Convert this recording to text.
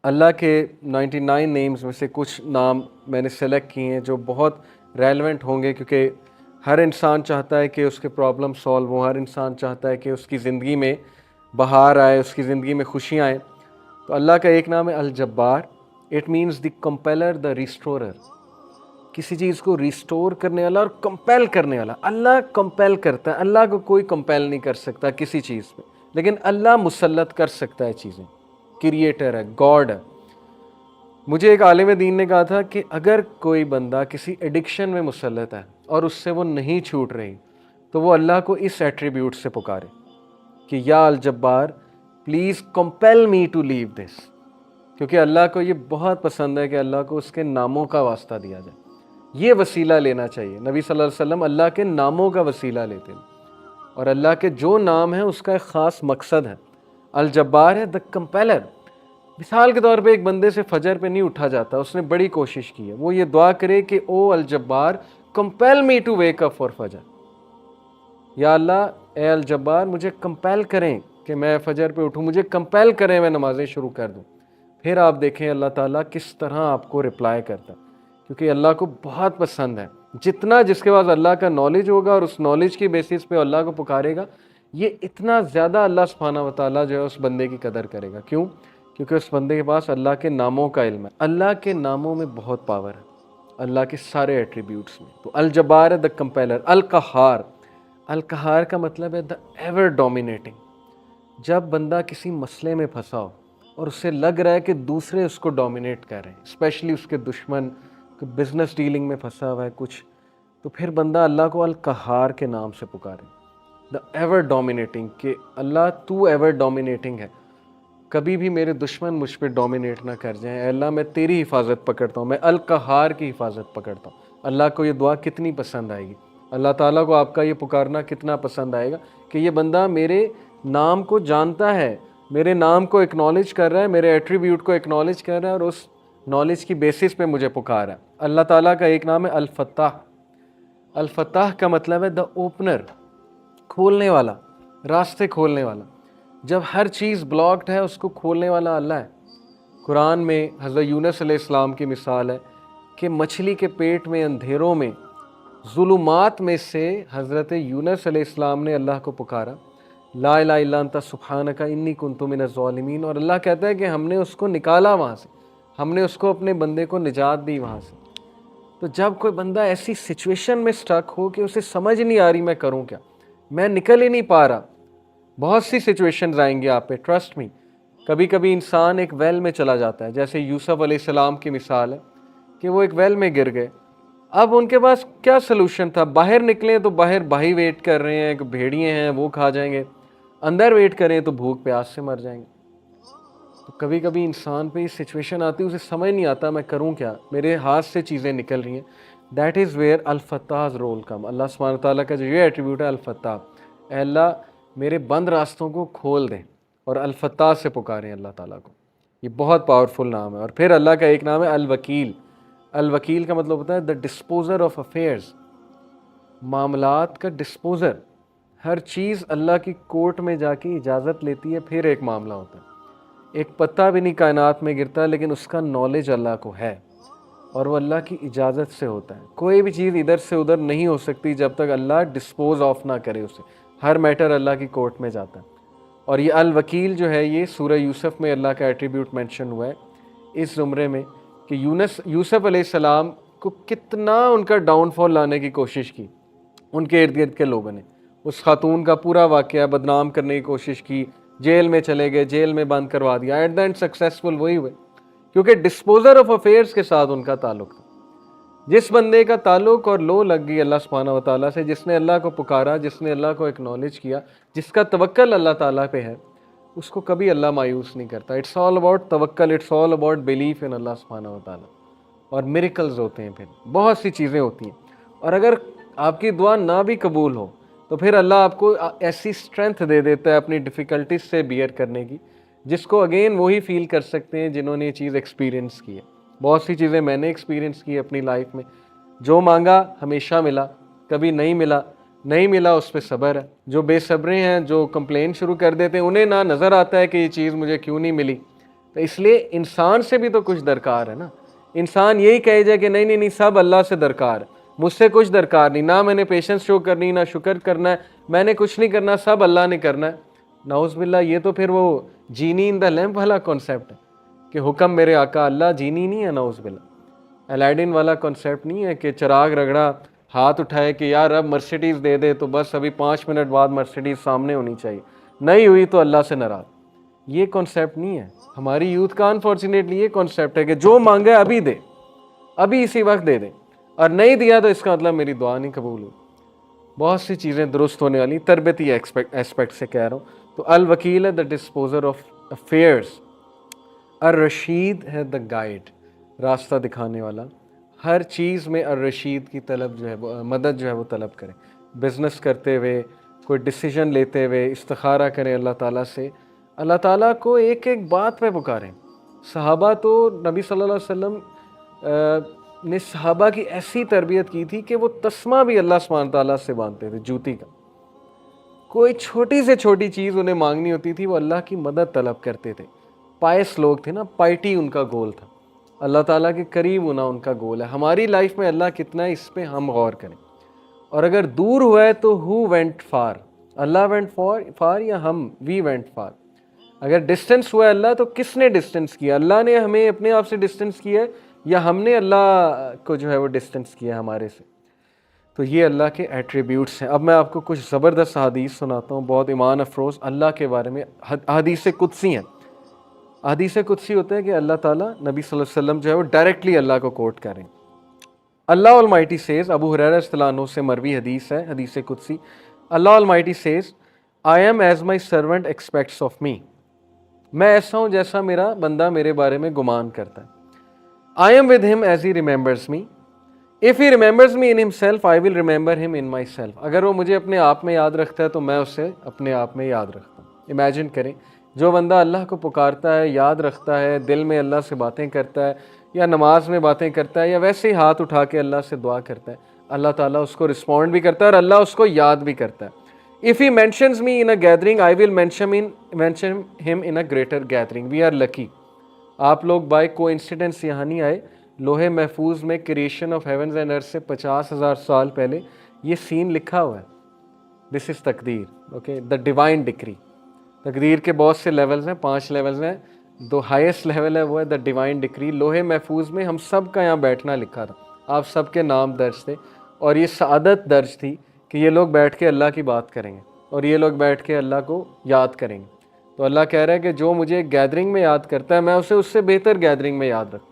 اللہ کے 99 نیمز میں سے کچھ نام میں نے سلیکٹ کیے ہیں جو بہت ریلیونٹ ہوں گے، کیونکہ ہر انسان چاہتا ہے کہ اس کے پرابلم سالو ہوں، ہر انسان چاہتا ہے کہ اس کی زندگی میں بہار آئے، اس کی زندگی میں خوشیاں آئیں۔ تو اللہ کا ایک نام ہے الجبار۔ اٹ مینس دی کمپیلر، دا ریسٹورر، کسی چیز کو ریسٹور کرنے والا اور کمپیل کرنے والا۔ اللہ کمپیل کرتا ہے، اللہ کو کوئی کمپیل نہیں کر سکتا کسی چیز پہ، لیکن اللہ مسلط کر سکتا ہے چیزیں۔ کریٹر ہے، گاڈ ہے۔ مجھے ایک عالم دین نے کہا تھا کہ اگر کوئی بندہ کسی ایڈکشن میں مسلط ہے اور اس سے وہ نہیں چھوٹ رہی، تو وہ اللہ کو اس ایٹریبیوٹ سے پکارے کہ یا الجبار پلیز کمپیل می ٹو لیو دس، کیونکہ اللہ کو یہ بہت پسند ہے کہ اللہ کو اس کے ناموں کا واسطہ دیا جائے۔ یہ وسیلہ لینا چاہیے۔ نبی صلی اللہ علیہ وسلم اللہ کے ناموں کا وسیلہ لیتے ہیں، اور اللہ کے جو نام ہیں اس کا ایک خاص مقصد ہے۔ الجبار ہے، دا کمپیلر۔ مثال کے طور پہ ایک بندے سے فجر پہ نہیں اٹھا جاتا، اس نے بڑی کوشش کی ہے، وہ یہ دعا کرے کہ او الجبار compel me to wake up for فجر، یا اللہ اے الجبار مجھے کمپیل کریں کہ میں فجر پہ اٹھوں، مجھے کمپیل کریں میں نمازیں شروع کر دوں۔ پھر آپ دیکھیں اللہ تعالیٰ کس طرح آپ کو رپلائی کرتا ہے، کیونکہ اللہ کو بہت پسند ہے۔ جتنا جس کے پاس اللہ کا نالج ہوگا اور اس نالج کی بیسس پہ اللہ کو پکارے گا، یہ اتنا زیادہ اللہ سبحانہ و تعالیٰ جو ہے اس بندے کی قدر کرے گا۔ کیوں؟ کیونکہ اس بندے کے پاس اللہ کے ناموں کا علم ہے۔ اللہ کے ناموں میں بہت پاور ہے، اللہ کے سارے ایٹریبیوٹس میں۔ تو الجبار ہے، دا کمپیلر۔ القہار، القہار کا مطلب ہے دا ایور ڈومینیٹنگ۔ جب بندہ کسی مسئلے میں پھنسا ہو اور اسے لگ رہا ہے کہ دوسرے اس کو ڈومینیٹ کر رہے ہیں، اسپیشلی اس کے دشمن، بزنس ڈیلنگ میں پھنسا ہوا ہے کچھ، تو پھر بندہ اللہ کو القہار کے نام سے پکارے، دا ایور ڈومینیٹنگ، کہ اللہ تو ایور ڈومینیٹنگ ہے، کبھی بھی میرے دشمن مجھ پہ ڈومینیٹ نہ کر جائیں۔ اے اللہ میں تیری حفاظت پکڑتا ہوں، میں القہار کی حفاظت پکڑتا ہوں۔ اللہ کو یہ دعا کتنی پسند آئے گی، اللہ تعالیٰ کو آپ کا یہ پکارنا کتنا پسند آئے گا کہ یہ بندہ میرے نام کو جانتا ہے، میرے نام کو اکنالج کر رہا ہے، میرے ایٹریبیوٹ کو اکنالج کر رہا ہے، اور اس نالج کی بیسس پہ مجھے پکار ہے۔ اللہ تعالیٰ کا ایک نام ہے الفتاح۔ الفتاح کا مطلب ہے دا اوپنر، کھولنے والا، راستے کھولنے والا۔ جب ہر چیز بلاکڈ ہے اس کو کھولنے والا اللہ ہے۔ قرآن میں حضرت یونس علیہ السلام کی مثال ہے کہ مچھلی کے پیٹ میں اندھیروں میں ظلمات میں سے حضرت یونس علیہ السلام نے اللہ کو پکارا، لا الہ الا انت سبحانک انی کنت من الظالمین، اور اللہ کہتا ہے کہ ہم نے اس کو نکالا وہاں سے، ہم نے اس کو اپنے بندے کو نجات دی وہاں سے۔ تو جب کوئی بندہ ایسی سچویشن میں سٹک ہو کہ اسے سمجھ نہیں آ رہی میں کروں کیا، میں نکل ہی نہیں پا رہا، بہت سی سچویشنز آئیں گی آپ پہ، ٹرسٹ می۔ کبھی کبھی انسان ایک ویل میں چلا جاتا ہے، جیسے یوسف علیہ السلام کی مثال ہے کہ وہ ایک ویل میں گر گئے۔ اب ان کے پاس کیا سلوشن تھا؟ باہر نکلیں تو باہر بھائی ویٹ کر رہے ہیں، بھیڑیے ہیں وہ کھا جائیں گے، اندر ویٹ کریں تو بھوک پیاس سے مر جائیں گے۔ تو کبھی کبھی انسان پہ یہ سچویشن آتی ہے، اسے سمجھ نہیں آتا میں کروں کیا، میرے ہاتھ سے چیزیں نکل رہی ہیں۔ دیٹ از ویئر الفتاح's رول کم۔ اللہ سبحانہ تعالیٰ کا جو یہ ایٹریبیوٹ ہے الفتاح، اے اللہ میرے بند راستوں کو کھول دیں، اور الفتاح سے پکاریں اللہ تعالیٰ کو۔ یہ بہت پاورفل نام ہے۔ اور پھر اللہ کا ایک نام ہے الوکیل۔ الوکیل کا مطلب ہوتا ہے دا ڈسپوزر آف افیئرز، معاملات کا ڈسپوزر۔ ہر چیز اللہ کی کورٹ میں جا کے اجازت لیتی ہے، پھر ایک معاملہ ہوتا ہے۔ ایک پتا بھی نہیں کائنات میں گرتا، لیکن اس کا نالج اللہ کو ہے، اور وہ اللہ کی اجازت سے ہوتا ہے۔ کوئی بھی چیز ادھر سے ادھر نہیں ہو سکتی جب تک اللہ ڈسپوز آف نہ کرے اسے، ہر میٹر اللہ کی کورٹ میں جاتا ہے۔ اور یہ الوکیل جو ہے، یہ سورہ یوسف میں اللہ کا ایٹریبیوٹ مینشن ہوا ہے اس زمرے میں، کہ یوسف علیہ السلام کو کتنا ان کا ڈاؤن فال لانے کی کوشش کی ان کے ارد گرد کے لوگوں نے۔ اس خاتون کا پورا واقعہ بدنام کرنے کی کوشش کی، جیل میں چلے گئے، جیل میں بند کروا دیا، ایٹ دا اینڈ سکسیسفل وہی ہوئے، کیونکہ ڈسپوزر آف افیئرس کے ساتھ ان کا تعلق تھا۔ جس بندے کا تعلق اور لو لگ گئی اللہ سبحانہ و تعالیٰ سے، جس نے اللہ کو پکارا، جس نے اللہ کو اکنالج کیا، جس کا توکل اللہ تعالیٰ پہ ہے، اس کو کبھی اللہ مایوس نہیں کرتا۔ اٹس آل اباؤٹ توکل، it's all about belief in اللہ سبحانہ و تعالیٰ۔ اور میریکلز ہوتے ہیں، پھر بہت سی چیزیں ہوتی ہیں۔ اور اگر آپ کی دعا نہ بھی قبول ہو تو پھر اللہ آپ کو ایسی اسٹرینتھ دے دیتا ہے اپنی ڈیفیکلٹیز سے بیئر کرنے کی، جس کو اگین وہی فیل کر سکتے ہیں جنہوں نے یہ چیز ایکسپیرینس کی ہے۔ بہت سی چیزیں میں نے ایکسپیرینس کی اپنی لائف میں، جو مانگا ہمیشہ ملا، کبھی نہیں ملا، نہیں ملا اس پہ صبر ہے۔ جو بے صبرے ہیں، جو کمپلین شروع کر دیتے ہیں، انہیں نہ نظر آتا ہے کہ یہ چیز مجھے کیوں نہیں ملی، تو اس لیے انسان سے بھی تو کچھ درکار ہے نا. انسان یہی کہے جائے کہ نہیں نہیں نہیں سب اللہ سے درکار ہے, مجھ سے کچھ درکار نہیں, نہ میں نے پیشنس شو کرنی, نہ شکر کرنا ہے, میں نے کچھ نہیں کرنا, سب اللہ نے کرنا ہے. نعوذ باللہ, یہ تو پھر وہ جینی ان دا لیمپ والا کانسیپٹ ہے کہ حکم میرے آقا, اللہ جینی نہیں ہے. نعوذ باللہ, الیڈن والا کانسیپٹ نہیں ہے کہ چراغ رگڑا, ہاتھ اٹھائے کہ یار اب مرسیڈیز دے دے تو بس ابھی 5 منٹ بعد مرسیڈیز سامنے ہونی چاہیے, نہیں ہوئی تو اللہ سے ناراض. یہ کانسیپٹ نہیں ہے. ہماری یوتھ کا انفارچونیٹلی یہ کانسیپٹ ہے کہ جو مانگے ابھی دے, ابھی اسی وقت دے دیں, اور نہیں دیا تو اس کا مطلب میری دعا نہیں قبول ہوئی. بہت سی چیزیں درست ہونے والی, تربیتی ایسپیکٹ سے کہہ رہا ہوں. تو الوکیل ہے دا ڈسپوزر آف افیئرس, الرشید ہے دا گائیڈ, راستہ دکھانے والا. ہر چیز میں الرشید کی طلب جو ہے وہ مدد جو ہے وہ طلب کریں. بزنس کرتے ہوئے, کوئی ڈیسیجن لیتے ہوئے استخارہ کریں اللہ تعالیٰ سے, اللہ تعالیٰ کو ایک ایک بات پہ پکاریں. صحابہ تو نبی صلی اللہ علیہ وسلم نے صحابہ کی ایسی تربیت کی تھی کہ وہ تسمہ بھی اللہ سبحانہ تعالیٰ سے باندھتے تھے, جوتی کا. کوئی چھوٹی سے چھوٹی چیز انہیں مانگنی ہوتی تھی, وہ اللہ کی مدد طلب کرتے تھے. پائس لوگ تھے نا, پائٹی ان کا گول تھا, اللہ تعالیٰ کے قریب ہونا ان کا گول ہے. ہماری لائف میں اللہ کتنا ہے اس پہ ہم غور کریں. اور اگر دور ہوا ہے تو who went far, Allah went far یا ہم we went far. اگر ڈسٹنس ہوا ہے اللہ تو کس نے ڈسٹنس کیا, اللہ نے ہمیں اپنے آپ سے ڈسٹنس کیا ہے یا ہم نے اللہ کو جو ہے وہ ڈسٹنس کیا ہے ہمارے سے. تو یہ اللہ کے ایٹریبیوٹس ہیں. اب میں آپ کو کچھ زبردست حدیث سناتا ہوں, بہت ایمان افروز اللہ کے بارے میں. حدیث قدسی ہیں. حدیث قدسی ہوتا ہے کہ اللہ تعالیٰ نبی صلی اللہ علیہ وسلم جو ہے وہ ڈائریکٹلی اللہ کو کوٹ کریں. اللہ Almighty says, ابو ہریرہ رضی اللہ عنہ سے مروی حدیث ہے, حدیث قدسی. اللہ Almighty says, I am as my servant expects of me. میں ایسا ہوں جیسا میرا بندہ میرے بارے میں گمان کرتا ہے. I am with him as he remembers me. If he remembers me in himself, I will remember him in myself. اگر وہ مجھے اپنے آپ میں یاد رکھتا ہے تو میں اسے اپنے آپ میں یاد رکھتا ہوں. امیجن کریں, جو بندہ اللہ کو پکارتا ہے, یاد رکھتا ہے, دل میں اللہ سے باتیں کرتا ہے, یا نماز میں باتیں کرتا ہے, یا ویسے ہی ہاتھ اٹھا کے اللہ سے دعا کرتا ہے, اللہ تعالیٰ اس کو رسپونڈ بھی کرتا ہے اور اللہ اس کو یاد بھی کرتا ہے. If he mentions me in a gathering, I will mention him in a greater gathering. We are lucky. آپ لوگ بائی کو انسیڈنس یہاں نہیں آئے. لوہے محفوظ میں کریشن آف ہیونز اینڈ ارتھ سے 50,000 سال پہلے یہ سین لکھا ہوا ہے. دس از تقدیر, اوکے, دا ڈیوائن ڈکری. تقدیر کے بہت سے لیولز ہیں, 5 لیولز ہیں. دو ہائیسٹ لیول ہے وہ ہے دا ڈیوائن ڈکری. لوہے محفوظ میں ہم سب کا یہاں بیٹھنا لکھا تھا, آپ سب کے نام درج تھے, اور یہ سعادت درج تھی کہ یہ لوگ بیٹھ کے اللہ کی بات کریں گے اور یہ لوگ بیٹھ کے اللہ کو یاد کریں گے. تو اللہ کہہ رہا ہے کہ جو مجھے گیدرنگ میں یاد کرتا ہے میں اسے اس سے بہتر گیدرنگ میں یاد رکھتا ہوں.